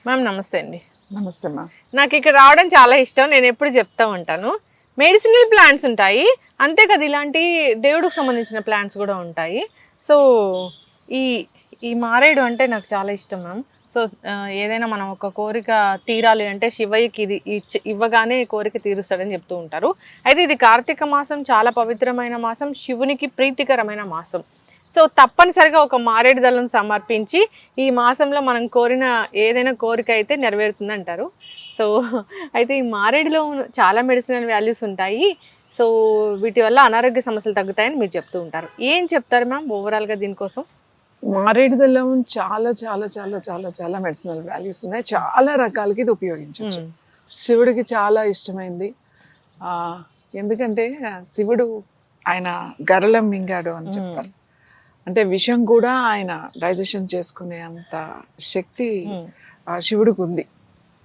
Ma'am నమస్తే అండి. నమస్తే మ్యామ్. నాకు ఇక్కడ రావడం చాలా ఇష్టం. నేను ఎప్పుడు చెప్తా ఉంటాను. మెడిసినల్ ప్లాంట్స్ ఉంటాయి, అంతే కదా ఇలాంటి దేవుడికి సంబంధించిన ప్లాంట్స్ కూడా ఉంటాయి. సో ఈ ఈ మారేడు అంటే నాకు చాలా ఇష్టం మ్యామ్. సో ఏదైనా మనం ఒక కోరిక తీరాలి అంటే శివయ్యకి ఇది ఇవ్వగానే కోరిక తీరుస్తాడని చెప్తూ ఉంటారు. అయితే ఇది కార్తీక మాసం, చాలా పవిత్రమైన మాసం, శివునికి ప్రీతికరమైన మాసం. సో తప్పనిసరిగా ఒక మారేడు దళం సమర్పించి ఈ మాసంలో మనం కోరిన ఏదైనా కోరిక అయితే నెరవేరుతుంది అంటారు. సో అయితే ఈ మారేడులో చాలా మెడిసినల్ వాల్యూస్ ఉంటాయి. సో వీటి వల్ల అనారోగ్య సమస్యలు తగ్గుతాయని మీరు చెప్తూ ఉంటారు. ఏం చెప్తారు మ్యామ్ ఓవరాల్గా దీనికోసం? మారేడు దళం చాలా చాలా చాలా చాలా చాలా మెడిసినల్ వాల్యూస్ ఉన్నాయి. చాలా రకాలకి ఇది ఉపయోగించవచ్చు. శివుడికి చాలా ఇష్టమైంది. ఎందుకంటే శివుడు ఆయన గరళం మింగాడు అని చెప్తారు. అంటే విషం కూడా ఆయన డైజెషన్ చేసుకునే అంత శక్తి శివుడికి ఉంది.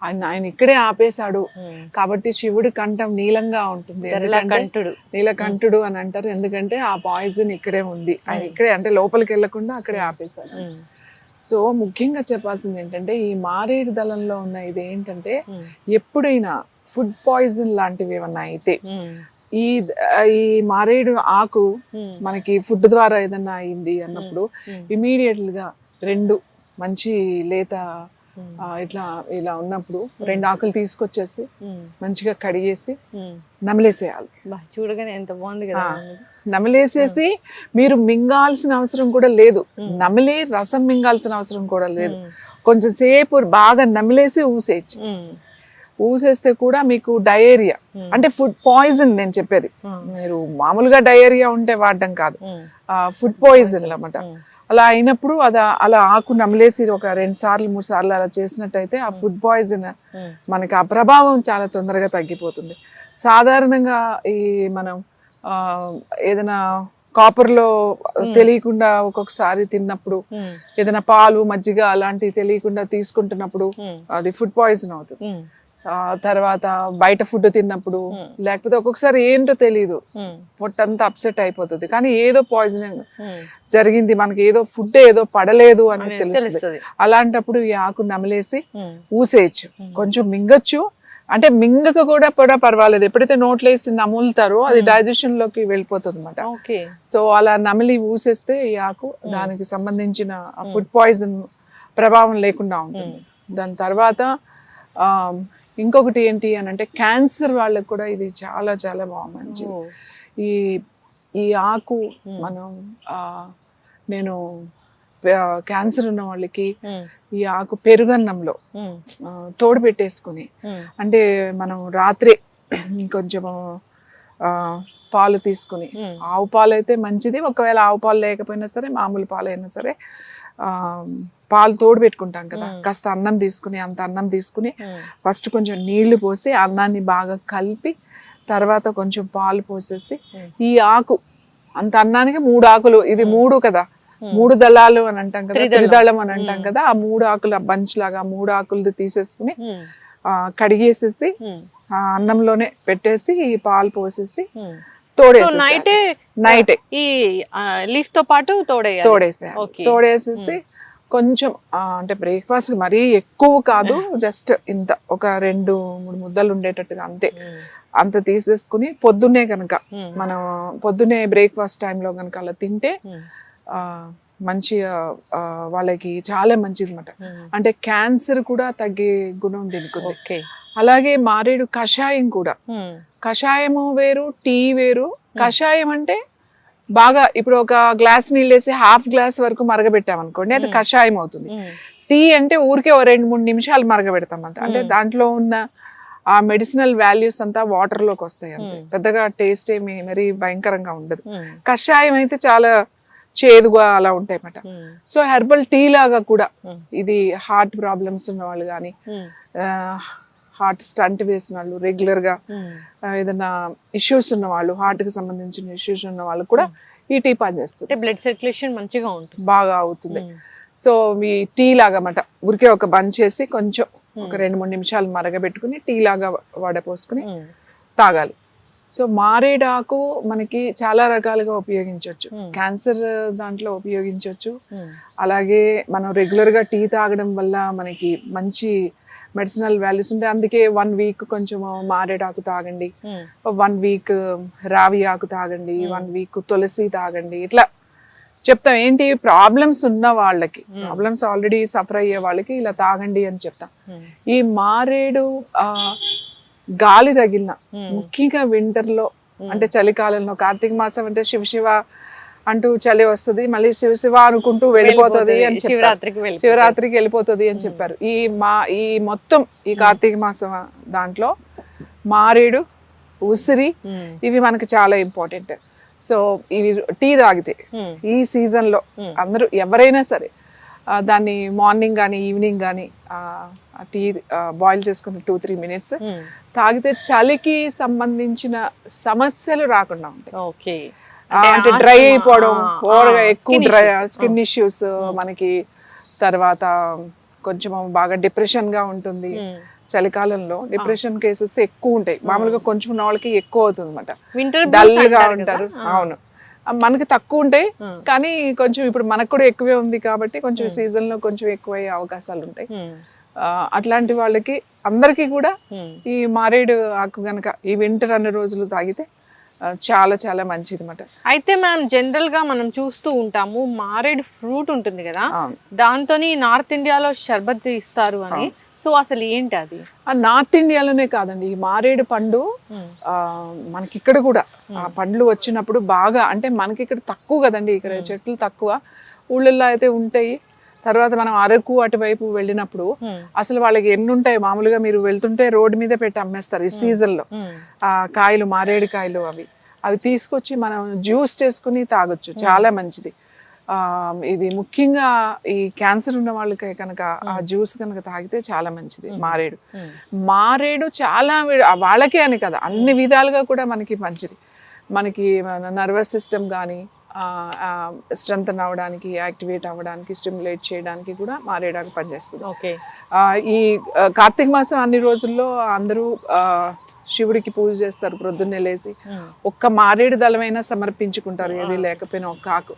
ఆయన ఇక్కడే ఆపేశాడు కాబట్టి శివుడి కంఠం నీలంగా ఉంటుంది, నీలకంఠుడు అని అంటారు. ఎందుకంటే ఆ పాయిజన్ ఇక్కడే ఉంది, ఆయన ఇక్కడే అంటే లోపలికి వెళ్లకుండా అక్కడే ఆపేశాడు. సో ముఖ్యంగా చెప్పాల్సింది ఏంటంటే ఈ మారేడు దళంలో ఉన్న ఇది ఏంటంటే ఎప్పుడైనా ఫుడ్ పాయిజన్ లాంటివి ఏమన్నా అయితే ఈ మారేడు ఆకు మనకి ఫుడ్ ద్వారా ఏదన్నా అయింది అన్నప్పుడు ఇమీడియట్ గా 2 మంచి లేత ఇట్లా ఇలా ఉన్నప్పుడు 2 ఆకులు తీసుకొచ్చేసి మంచిగా కడిగేసి నమిలేసేయాలి. చూడగానే ఎంత బాగుంది కదా. నమిలేసేసి మీరు మింగాల్సిన అవసరం కూడా లేదు, నమిలే రసం మింగాల్సిన అవసరం కూడా లేదు. కొంచెం సేపు బాగా నమిలేసి ఊసేయచ్చు. ఊసేస్తే కూడా మీకు డయేరియా అంటే ఫుడ్ పాయిజన్ నేను చెప్పేది, మీరు మామూలుగా డయేరియా ఉంటే వాడడం కాదు, ఫుడ్ పాయిజన్ అన్నమాట. అలా అయినప్పుడు అలా ఆకు నమిలేసి ఒక 2 సార్లు 3 సార్లు అలా చేసినట్టయితే ఆ ఫుడ్ పాయిజన్ మనకి ఆ ప్రభావం చాలా తొందరగా తగ్గిపోతుంది. సాధారణంగా ఈ మనం ఏదైనా కాపర్లో తెలియకుండా ఒక్కొక్కసారి తిన్నప్పుడు, ఏదైనా పాలు మజ్జిగ అలాంటివి తెలియకుండా తీసుకుంటున్నప్పుడు అది ఫుడ్ పాయిజన్ అవుతుంది. తర్వాత బయట ఫుడ్ తిన్నప్పుడు, లేకపోతే ఒక్కొక్కసారి ఏంటో తెలియదు, పొట్టంతా అప్సెట్ అయిపోతుంది, కానీ ఏదో పాయిజనింగ్ జరిగింది, మనకి ఏదో ఫుడ్ ఏదో పడలేదు అని తెలుస్తుంది. అలాంటప్పుడు ఈ ఆకు నమిలేసి ఊసేయచ్చు. కొంచెం మింగచ్చు, అంటే మింగక కూడా పర్వాలేదు, ఎప్పుడైతే నోట్లో వేసి నములుతారో అది డైజెషన్ లోకి వెళ్ళిపోతుంది అనమాట. సో అలా నమిలి ఊసేస్తే ఈ ఆకు దానికి సంబంధించిన ఫుడ్ పాయిజన్ ప్రభావం లేకుండా ఉంటుంది. దాని తర్వాత ఇంకొకటి ఏంటి అని అంటే క్యాన్సర్ వాళ్ళకి కూడా ఇది చాలా చాలా మంచిది. ఈ ఆకు మనం నేను క్యాన్సర్ ఉన్న వాళ్ళకి ఈ ఆకు పెరుగన్నంలో తోడు పెట్టేసుకుని, అంటే మనం రాత్రి కొంచెం పాలు తీసుకుని, ఆవు పాలు అయితే మంచిది, ఒకవేళ ఆవు పాలు లేకపోయినా సరే మామూలు పాలు అయినా సరే పాలు తోడు పెట్టుకుంటాం కదా, కాస్త అన్నం తీసుకుని, అంత అన్నం తీసుకుని ఫస్ట్ కొంచెం నీళ్లు పోసి అన్నాన్ని బాగా కలిపి తర్వాత కొంచెం పాలు పోసేసి ఈ ఆకు అంత అన్నానికి 3 ఆకులు, ఇది 3 కదా, 3 దళాలు అని అంటాం కదా, త్రిదళం అని అంటాం కదా, ఆ 3 ఆకుల బంచ్ లాగా 3 ఆకులు తీసేసుకుని కడిగేసేసి ఆ అన్నంలోనే పెట్టేసి ఈ పాలు పోసేసి నైటే ఈ లీఫ్ తో పాటు తోడేసేసి కొంచెం అంటే బ్రేక్ఫాస్ట్ మరీ ఎక్కువ కాదు, జస్ట్ ఇంత ఒక 2-3 ముద్దలు ఉండేటట్టుగా అంత తీసేసుకుని పొద్దున్నే కనుక మనం పొద్దున్నే బ్రేక్ఫాస్ట్ టైంలో కనుక అలా తింటే మంచిగా వాళ్ళకి చాలా మంచిది అనమాట. అంటే క్యాన్సర్ కూడా తగ్గే గుణం దీనికి. అలాగే మారేడు కషాయం కూడా, కషాయము వేరు, టీ వేరు. కషాయం అంటే బాగా ఇప్పుడు ఒక గ్లాస్ నీళ్ళు వేసి ½ గ్లాస్ వరకు మరగబెట్టామనుకోండి, అది కషాయం అవుతుంది. టీ అంటే ఊరికే 2-3 నిమిషాలు మరగబెడతాం అంత, అంటే దాంట్లో ఉన్న ఆ మెడిసినల్ వాల్యూస్ అంతా వాటర్ లోకి వస్తాయి అంతే, పెద్దగా టేస్ట్ ఏమి మరి భయంకరంగా ఉండదు. కషాయం అయితే చాలా చేదుగా అలా ఉంటాయి అన్నమాట. సో హెర్బల్ టీ లాగా కూడా ఇది హార్ట్ ప్రాబ్లమ్స్ ఉన్న వాళ్ళు కానీ, హార్ట్ స్టంట్ వేసిన వాళ్ళు, రెగ్యులర్ గా ఏదైనా ఇష్యూస్ ఉన్న వాళ్ళు, హార్ట్ కి సంబంధించిన ఇష్యూస్ ఉన్న వాళ్ళు కూడా ఈ టీ పనిచేస్తుంది. బ్లడ్ సర్క్యులేషన్ మంచిగా ఉంటుంది, బాగా అవుతుంది. సో ఈ టీ లాగా అన్నమాట, ఊరికే ఒక బంచ్ చేసి కొంచెం ఒక 2-3 నిమిషాలు మరగబెట్టుకుని టీ లాగా వడపోసుకుని తాగాలి. సో మారేడాకు మనకి చాలా రకాలుగా ఉపయోగించవచ్చు. Hmm. క్యాన్సర్ దాంట్లో ఉపయోగించవచ్చు. అలాగే మనం రెగ్యులర్గా టీ తాగడం వల్ల మనకి మంచి మెడిసినల్ వాల్యూస్ ఉంటాయి. అందుకే 1 వీక్ కొంచెం మారేడాకు తాగండి, 1 వీక్ రావి ఆకు తాగండి, 1 వీక్ తులసి తాగండి, ఇట్లా చెప్తాం. ఏంటి ప్రాబ్లమ్స్ ఉన్న వాళ్ళకి, ప్రాబ్లమ్స్ ఆల్రెడీ సఫర్ అయ్యే వాళ్ళకి ఇలా తాగండి అని చెప్తాం. ఈ మారేడు గాలి తగిలిన, ముఖ్యంగా వింటర్లో అంటే చలికాలంలో, కార్తీక మాసం అంటే శివ శివ అంటూ చలి వస్తుంది, మళ్ళీ శివ శివ అనుకుంటూ వెళ్ళిపోతుంది అని చెప్పారు. శివరాత్రికి వెళ్ళిపోతుంది అని చెప్పారు. ఈ మొత్తం ఈ కార్తీక మాసం దాంట్లో మారేడు, ఉసిరి ఇవి మనకి చాలా ఇంపార్టెంట్. సో ఇవి టీ తాగితే ఈ సీజన్ లో అందరూ ఎవరైనా సరే దాన్ని మార్నింగ్ కానీ ఈవినింగ్ కానీ టీ బాయిల్ చేసుకుని 2-3 మినిట్స్ తాగితే చలికి సంబంధించిన సమస్యలు రాకుండా ఉంటాయి. అంటే డ్రై అయిపోవడం, ఓవర్గా ఎక్కువ డ్రై స్కిన్ ఇష్యూస్ మనకి, తర్వాత కొంచెం బాగా డిప్రెషన్ గా ఉంటుంది. చలికాలంలో డిప్రెషన్ కేసెస్ ఎక్కువ ఉంటాయి. మామూలుగా కొంచెం ఉన్న వాళ్ళకి ఎక్కువ అవుతుంది అనమాట, డల్ గా ఉంటారు. అవును, మనకి తక్కువ ఉంటాయి కానీ కొంచెం ఇప్పుడు మనకు కూడా ఎక్కువే ఉంది కాబట్టి కొంచెం సీజన్ లో కొంచెం ఎక్కువ అయ్యే అవకాశాలు ఉంటాయి. అట్లాంటి వాళ్ళకి అందరికీ కూడా ఈ మారేడు ఆకు గనక ఈ వింటర్ అన్ని రోజులు తాగితే చాలా చాలా మంచిది అన్నమాట. అయితే మ్యామ్ జనరల్ గా మనం చూస్తూ ఉంటాము మారేడు ఫ్రూట్ ఉంటుంది కదా, దాంతోని నార్త్ ఇండియాలో షర్బత్ ఇస్తారు అని. సో అసలు ఏంటి అది? నార్త్ ఇండియాలోనే కాదండి, ఈ మారేడు పండు మనకి ఇక్కడ కూడా పండ్లు వచ్చినప్పుడు బాగా, అంటే మనకి ఇక్కడ తక్కువ కదండి, ఇక్కడ చెట్లు తక్కువ, ఊళ్ళల్లో అయితే ఉంటాయి. తర్వాత మనం అరకు అటువైపు వెళ్ళినప్పుడు అసలు వాళ్ళకి ఎన్ని ఉంటాయి, మామూలుగా మీరు వెళ్తుంటే రోడ్డు మీద పెట్టి అమ్మేస్తారు ఈ సీజన్ లో. కాయలు, మారేడు కాయలు అవి తీసుకొచ్చి మనం జ్యూస్ చేసుకుని తాగొచ్చు, చాలా మంచిది. ఇది ముఖ్యంగా ఈ క్యాన్సర్ ఉన్న వాళ్ళకి కనుక ఆ జ్యూస్ కనుక తాగితే చాలా మంచిది. మారేడు చాలా వాళ్ళకే అని కదా, అన్ని విధాలుగా కూడా మనకి మంచిది. మనకి నర్వస్ సిస్టమ్ కానీ స్ట్రెంథన్ అవ్వడానికి, యాక్టివేట్ అవ్వడానికి, స్టిమ్యులేట్ చేయడానికి కూడా మారేడాకు పనిచేస్తుంది. ఈ కార్తీక మాసం అన్ని రోజుల్లో అందరూ శివుడికి పూజ చేస్తారు. ప్రొద్దున్నే లేసి ఒక్క మారేడు దళమైనా సమర్పించుకుంటారు, ఏది లేకపోయినా ఒక్క ఆకు.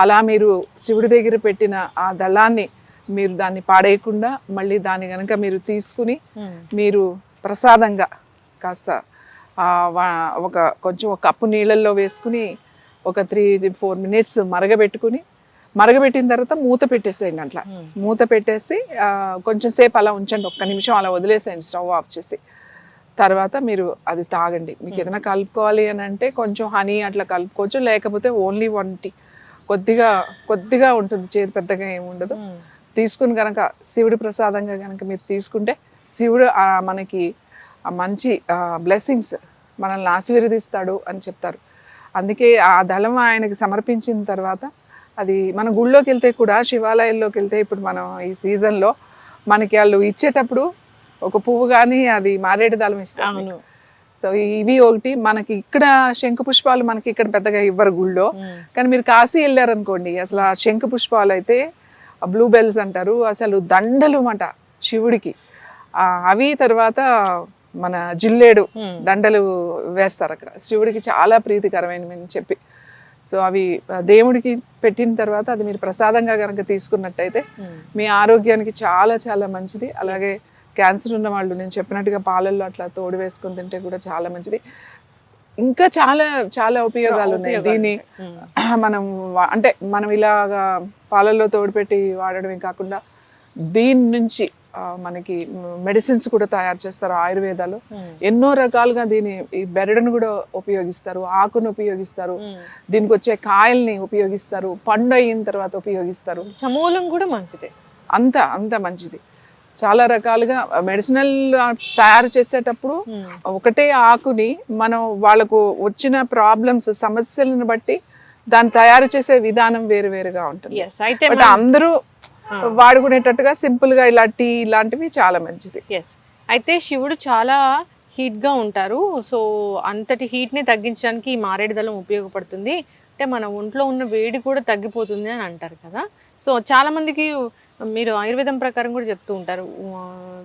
అలా మీరు శివుడి దగ్గర పెట్టిన ఆ దళాన్ని మీరు దాన్ని పాడేయకుండా మళ్ళీ దాన్ని గనక మీరు తీసుకుని మీరు ప్రసాదంగా కాస్త కొంచెం ఒక కప్పు నీళ్ళల్లో వేసుకుని ఒక 3-4 మినిట్స్ మరగబెట్టిన తర్వాత మూత పెట్టేసేయండి. అట్లా మూత పెట్టేసి కొంచెం సేపు అలా ఉంచండి, 1 నిమిషం అలా వదిలేసేయండి స్టవ్ ఆఫ్ చేసి. తర్వాత మీరు అది తాగండి. మీకు ఏదైనా కలుపుకోవాలి అని అంటే కొంచెం హనీ అట్లా కలుపుకోవచ్చు, లేకపోతే ఓన్లీ 1 టీ, కొద్దిగా ఉంటుంది, చేతి పెద్దగా ఏమి ఉండదు. తీసుకుని కనుక శివుడి ప్రసాదంగా కనుక మీరు తీసుకుంటే శివుడు మనకి మంచి బ్లెస్సింగ్స్ మనల్ని ఆశీర్వదిస్తాడు అని చెప్తారు. అందుకే ఆ దళం ఆయనకి సమర్పించిన తర్వాత అది మన గుళ్ళోకి వెళ్తే కూడా, శివాలయాల్లోకి వెళ్తే ఇప్పుడు మనం ఈ సీజన్లో మనకి వాళ్ళు ఇచ్చేటప్పుడు ఒక పువ్వు కానీ అది మారేడు దళం ఇస్తాము. సో ఇవి ఒకటి. మనకి ఇక్కడ శంఖ పుష్పాలు మనకి ఇక్కడ పెద్దగా ఇవ్వరు గుళ్ళో, కానీ మీరు కాశీ వెళ్ళారనుకోండి, అసలు ఆ శంఖ పుష్పాలు అయితే బ్లూ బెల్స్ అంటారు, అసలు దండలు మాట శివుడికి. అవి తర్వాత మన జిల్లేడు దండలు వేస్తారు అక్కడ, శివుడికి చాలా ప్రీతికరమైనవి చెప్పి. సో అవి దేవుడికి పెట్టిన తర్వాత అది మీరు ప్రసాదంగా కనుక తీసుకున్నట్టయితే మీ ఆరోగ్యానికి చాలా చాలా మంచిది. అలాగే క్యాన్సర్ ఉన్న వాళ్ళు నేను చెప్పినట్టుగా పాలల్లో అట్లా తోడు వేసుకొని తింటే కూడా చాలా మంచిది. ఇంకా చాలా చాలా ఉపయోగాలు ఉన్నాయి దీన్ని. మనం ఇలాగా పాలల్లో తోడుపెట్టి వాడడమే కాకుండా దీని నుంచి మనకి మెడిసిన్స్ కూడా తయారు చేస్తారు ఆయుర్వేదాలు. ఎన్నో రకాలుగా ఈ బెరడును కూడా ఉపయోగిస్తారు, ఆకును ఉపయోగిస్తారు, దీనికి వచ్చే కాయల్ని ఉపయోగిస్తారు, పండు అయిన తర్వాత ఉపయోగిస్తారు. సమూలం కూడా మంచిది, అంత మంచిది. చాలా రకాలుగా మెడిసినల్ తయారు చేసేటప్పుడు ఒకటే ఆకుని మనం వాళ్ళకు వచ్చిన ప్రాబ్లమ్స్, సమస్యలను బట్టి దాన్ని తయారు చేసే విధానం వేరుగా ఉంటుంది. బట్ అందరూ వాడుకునేటట్టుగా సింపుల్ గా ఇలా టీ ఇలాంటివి చాలా మంచిది. అయితే శివుడు చాలా హీట్ గా ఉంటారు, సో అంతటి హీట్ ని తగ్గించడానికి ఈ మారేడు దళం ఉపయోగపడుతుంది. అంటే మన ఒంట్లో ఉన్న వేడి కూడా తగ్గిపోతుంది అని అంటారు కదా. సో చాలా మందికి మీరు ఆయుర్వేదం ప్రకారం కూడా చెప్తూ ఉంటారు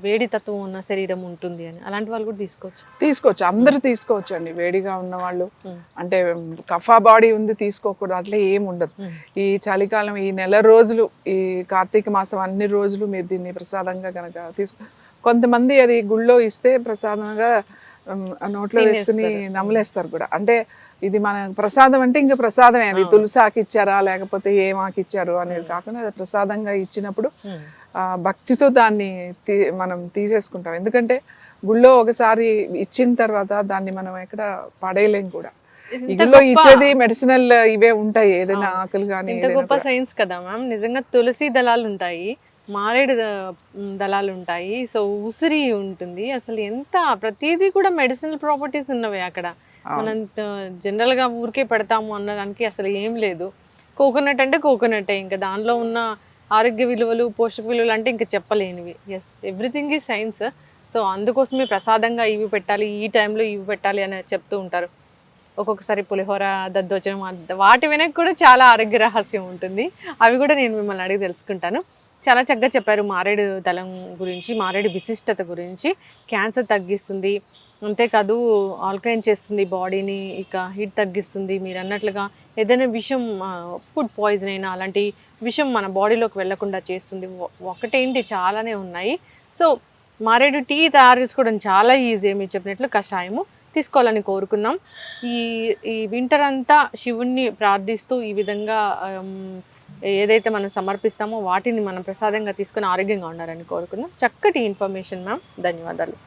వేడి తత్వం ఉన్న శరీరం ఉంటుంది అని, అలాంటి వాళ్ళు కూడా తీసుకోవచ్చు, అందరూ తీసుకోవచ్చు అండి. వేడిగా ఉన్న వాళ్ళు ఉమ్. అంటే కఫా బాడీ ఉంది తీసుకోకూడదు అట్లా ఏం ఉండదు. ఈ చలికాలం ఈ నెల రోజులు ఈ కార్తీక మాసం అన్ని రోజులు మీరు దీన్ని ప్రసాదంగా కనుక కొంతమంది అది గుళ్ళో ఇస్తే ప్రసాదంగా నోట్లో వేసుకుని నమలేస్తారు కూడా. అంటే ఇది మన ప్రసాదం అంటే ఇంకా ప్రసాదమే, అది తులసి ఆకిచ్చారా లేకపోతే ఏం ఆకిచ్చారు అనేది కాకుండా అది ప్రసాదంగా ఇచ్చినప్పుడు భక్తితో దాన్ని మనం తీసేసుకుంటాం. ఎందుకంటే గుళ్ళో ఒకసారి ఇచ్చిన తర్వాత దాన్ని మనం ఎక్కడ పడేయలేం కూడా. ఈ గుళ్ళో ఇచ్చేది మెడిసినల్ ఇవే ఉంటాయి, ఏదైనా ఆకులు కానీ. గొప్ప సైన్స్ కదా మ్యామ్, నిజంగా తులసి దళాలు ఉంటాయి, మారేడు దళాలు ఉంటాయి, సో ఉసిరి ఉంటుంది, అసలు ఎంత ప్రతిదీ కూడా మెడిసినల్ ప్రాపర్టీస్ ఉన్నవి అక్కడ. మనం జనరల్ గా ఊరికే పెడతాము అన్నదానికి అసలు ఏం లేదు. కోకోనట్ అంటే కోకోనటే, ఇంకా దానిలో ఉన్న ఆరోగ్య విలువలు పోషక విలువలు అంటే ఇంకా చెప్పలేనివి. Yes, everything is science. So అందుకోసమే ప్రసాదంగా ఇవి పెట్టాలి, ఈ టైంలో ఇవి పెట్టాలి అని చెప్తూ ఉంటారు. ఒక్కొక్కసారి పులిహోర దద్దోజనం వాటి వెనక కూడా చాలా ఆరోగ్య రహస్యం ఉంటుంది. అవి కూడా నేను మిమ్మల్ని అడిగి తెలుసుకుంటాను. చాలా చక్కగా చెప్పారు మారేడు దళం గురించి, మారేడు విశిష్టత గురించి. క్యాన్సర్ తగ్గిస్తుంది, అంతేకాదు ఆల్కలైన్ చేస్తుంది బాడీని, ఇక హీట్ తగ్గిస్తుంది. మీరు అన్నట్లుగా ఏదైనా విషం ఫుడ్ పాయిజన్ అయినా అలాంటి విషం మన బాడీలోకి వెళ్లకుండా చేస్తుంది. ఒకటేంటి చాలానే ఉన్నాయి. సో మారేడు టీ తయారు చేసుకోవడం చాలా ఈజీ. మీరు చెప్పినట్లు కషాయము తీసుకోవాలని కోరుకున్నాం. ఈ వింటర్ అంతా శివుణ్ణి ప్రార్థిస్తూ ఈ విధంగా ఏదైతే మనం సమర్పిస్తామో వాటిని మనం ప్రసాదంగా తీసుకుని ఆరోగ్యంగా ఉండాలని కోరుకుందాం. చక్కటి ఇన్ఫర్మేషన్ మ్యామ్, ధన్యవాదాలు.